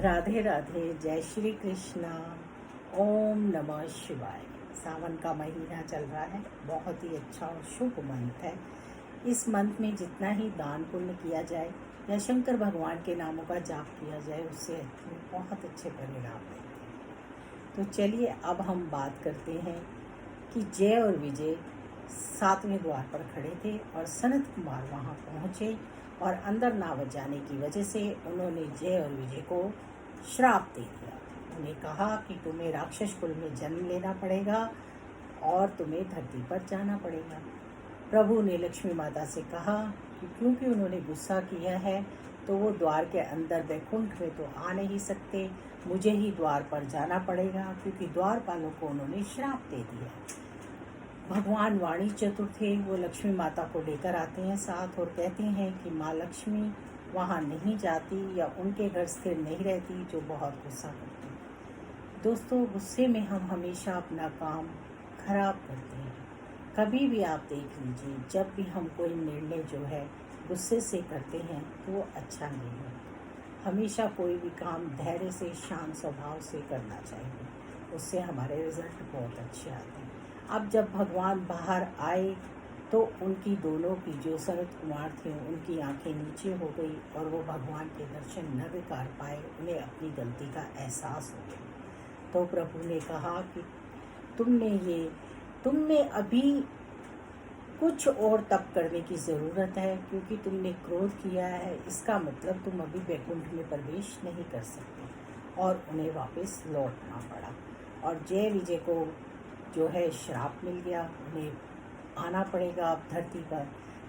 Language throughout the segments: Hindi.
राधे राधे, जय श्री कृष्णा। ओम नमः शिवाय। सावन का महीना चल रहा है, बहुत ही अच्छा और शुभ मंथ है। इस मंथ में जितना ही दान पुण्य किया जाए या शंकर भगवान के नामों का जाप किया जाए, उससे बहुत अच्छे परिणाम मिलते हैं। तो चलिए अब हम बात करते हैं कि जय और विजय 7वें द्वार पर खड़े थे और सनत कुमार वहां पहुंचे और अंदर ना जाने की वजह से उन्होंने जय और विजय को श्राप दे दिया। उन्हें कहा कि तुम्हें राक्षस कुल में जन्म लेना पड़ेगा और तुम्हें धरती पर जाना पड़ेगा। प्रभु ने लक्ष्मी माता से कहा कि क्योंकि उन्होंने गुस्सा किया है तो वो द्वार के अंदर वैकुंठ में तो आ नहीं सकते, मुझे ही द्वार पर जाना पड़ेगा, क्योंकि द्वारपालों को उन्होंने श्राप दे दिया। भगवान वाणी चतुर थे, वो लक्ष्मी माता को लेकर आते हैं साथ और कहते हैं कि माँ लक्ष्मी वहाँ नहीं जाती या उनके घर स्थिर नहीं रहती, जो बहुत गुस्सा करती। दोस्तों, गुस्से में हम हमेशा अपना काम खराब करते हैं। कभी भी आप देख लीजिए, जब भी हम कोई निर्णय जो है गुस्से से करते हैं तो वो अच्छा नहीं है। हमेशा कोई भी काम धैर्य से, शांत स्वभाव से करना चाहिए, उससे हमारे रिजल्ट बहुत अच्छे आते हैं। अब जब भगवान बाहर आए तो उनकी दोनों की जो सनत कुमार थे उनकी आंखें नीचे हो गई और वो भगवान के दर्शन न कर पाए। उन्हें अपनी गलती का एहसास हो गया। तो प्रभु ने कहा कि तुमने अभी कुछ और तप करने की ज़रूरत है, क्योंकि तुमने क्रोध किया है, इसका मतलब तुम अभी वैकुंठ में प्रवेश नहीं कर सकते। और उन्हें वापस लौटना पड़ा और जय विजय को जो है श्राप मिल गया। उन्हें आना पड़ेगा अब धरती पर।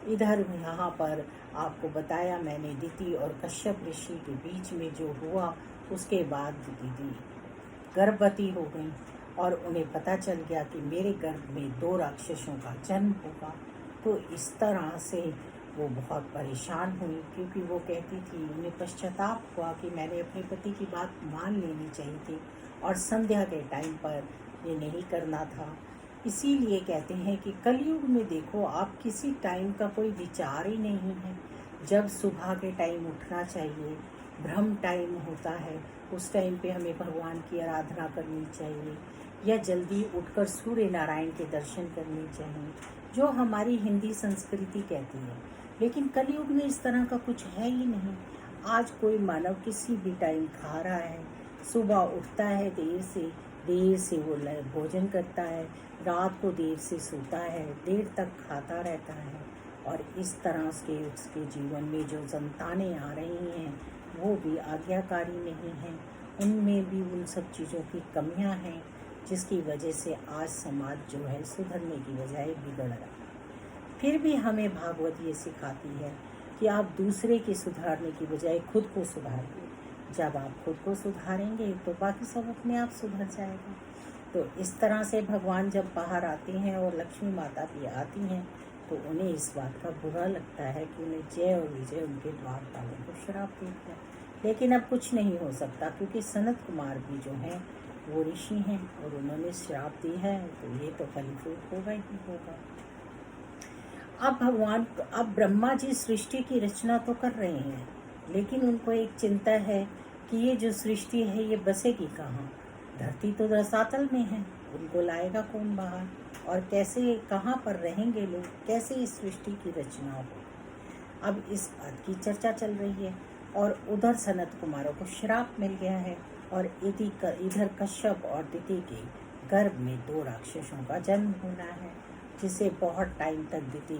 इधर यहाँ पर आपको बताया मैंने, दिति और कश्यप ऋषि के बीच में जो हुआ, उसके बाद दीदी गर्भवती हो गई और उन्हें पता चल गया कि मेरे गर्भ में 2 राक्षसों का जन्म होगा। तो इस तरह से वो बहुत परेशान हुई, क्योंकि वो कहती थी, उन्हें पश्चाताप हुआ कि मैंने अपने पति की बात मान लेनी चाहिए थी और संध्या के टाइम पर ये नहीं करना था। इसीलिए कहते हैं कि कलयुग में देखो, आप किसी टाइम का कोई विचार ही नहीं है। जब सुबह के टाइम उठना चाहिए, ब्रह्म टाइम होता है, उस टाइम पे हमें भगवान की आराधना करनी चाहिए या जल्दी उठकर सूर्य नारायण के दर्शन करने चाहिए, जो हमारी हिंदी संस्कृति कहती है। लेकिन कलयुग में इस तरह का कुछ है ही नहीं। आज कोई मानव किसी भी टाइम खा रहा है, सुबह उठता है देर से वो भोजन करता है, रात को देर से सोता है, देर तक खाता रहता है। और इस तरह से उसके जीवन में जो संतानें आ रही हैं वो भी आज्ञाकारी नहीं हैं, उनमें भी उन सब चीज़ों की कमियां हैं, जिसकी वजह से आज समाज जो है सुधरने की बजाय बिगड़ रहा है। फिर भी हमें भागवत ये सिखाती है कि आप दूसरे के सुधारने की बजाय खुद को सुधारिए। जब आप खुद को सुधारेंगे तो बाकी सब अपने आप सुधर जाएगा। तो इस तरह से भगवान जब बाहर आते हैं और लक्ष्मी माता भी आती हैं तो उन्हें इस बात का बुरा लगता है कि उन्हें जय और विजय उनके द्वारपालों को श्राप देते हैं। लेकिन अब कुछ नहीं हो सकता, क्योंकि सनत कुमार भी जो हैं वो ऋषि हैं और उन्होंने श्राप दी है, तो ये तो फलीभूत होगा ही होगा। अब ब्रह्मा जी सृष्टि की रचना तो कर रहे हैं, लेकिन उनको एक चिंता है कि ये जो सृष्टि है ये बसेगी कहाँ। धरती तो रसातल में है, उनको लाएगा कौन बाहर, और कैसे, कहाँ पर रहेंगे लोग, कैसे इस सृष्टि की रचना हो। अब इस बात की चर्चा चल रही है और उधर सनत कुमारों को श्राप मिल गया है और इधर कश्यप और दिति के गर्भ में 2 राक्षसों का जन्म होना है, जिसे बहुत टाइम तक दिति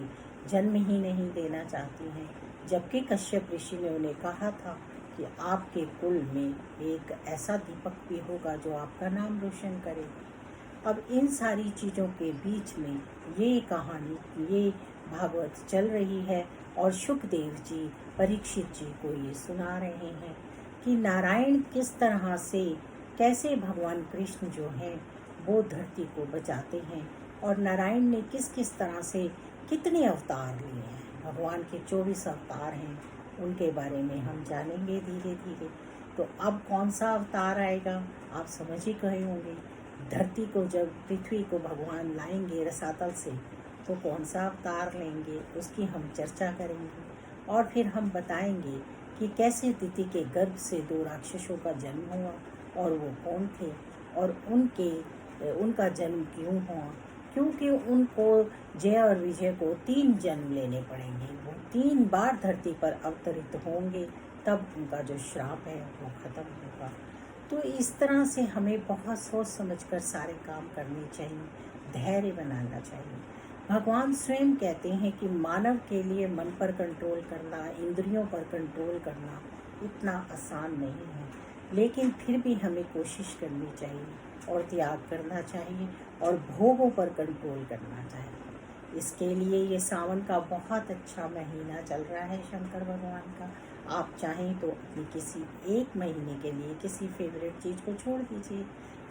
जन्म ही नहीं देना चाहती हैं, जबकि कश्यप ऋषि ने उन्हें कहा था कि आपके कुल में एक ऐसा दीपक भी होगा जो आपका नाम रोशन करेगा। अब इन सारी चीज़ों के बीच में ये कहानी, ये भागवत चल रही है और शुकदेव जी परीक्षित जी को ये सुना रहे हैं कि नारायण किस तरह से, कैसे भगवान कृष्ण जो हैं वो धरती को बचाते हैं और नारायण ने किस किस तरह से कितने अवतार लिए हैं। भगवान के 24 अवतार हैं, उनके बारे में हम जानेंगे धीरे धीरे। तो अब कौन सा अवतार आएगा आप समझ ही गए होंगे। धरती को, जब पृथ्वी को भगवान लाएंगे रसातल से, तो कौन सा अवतार लेंगे उसकी हम चर्चा करेंगे और फिर हम बताएंगे कि कैसे अदिति के गर्भ से 2 राक्षसों का जन्म हुआ और वो कौन थे और उनका जन्म क्यों हुआ। क्योंकि उनको जय और विजय को 3 जन्म लेने पड़ेंगे, वो 3 बार धरती पर अवतरित होंगे, तब उनका जो श्राप है वो खत्म होगा। तो इस तरह से हमें बहुत सोच समझकर सारे काम करने चाहिए, धैर्य बनाना चाहिए। भगवान स्वयं कहते हैं कि मानव के लिए मन पर कंट्रोल करना, इंद्रियों पर कंट्रोल करना इतना आसान नहीं है, लेकिन फिर भी हमें कोशिश करनी चाहिए और त्याग करना चाहिए और भोगों पर कंट्रोल करना चाहिए। इसके लिए ये सावन का बहुत अच्छा महीना चल रहा है शंकर भगवान का। आप चाहें तो अपनी किसी एक महीने के लिए किसी फेवरेट चीज़ को छोड़ दीजिए,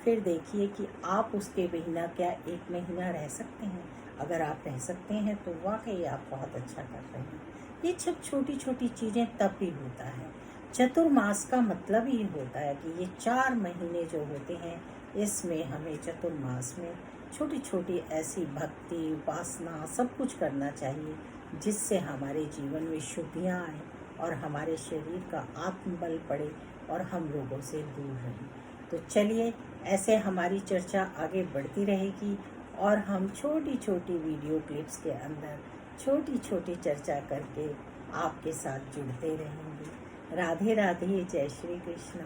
फिर देखिए कि आप उसके बिना क्या 1 महीना रह सकते हैं। अगर आप रह सकते हैं तो वाकई आप बहुत अच्छा कर रहे हैं। ये सब छोटी छोटी चीज़ें तब भी होता है। चतुर्मास का मतलब ये होता है कि ये 4 महीने जो होते हैं, इसमें हमें चतुर्मास में छोटी छोटी ऐसी भक्ति, उपासना सब कुछ करना चाहिए जिससे हमारे जीवन में शुद्धियाँ आएँ और हमारे शरीर का आत्मबल बढ़े और हम रोगों से दूर रहें। तो चलिए, ऐसे हमारी चर्चा आगे बढ़ती रहेगी और हम छोटी छोटी वीडियो क्लिप्स के अंदर छोटी छोटी चर्चा करके आपके साथ जुड़ते रहेंगे। राधे राधे, जय श्री कृष्ण।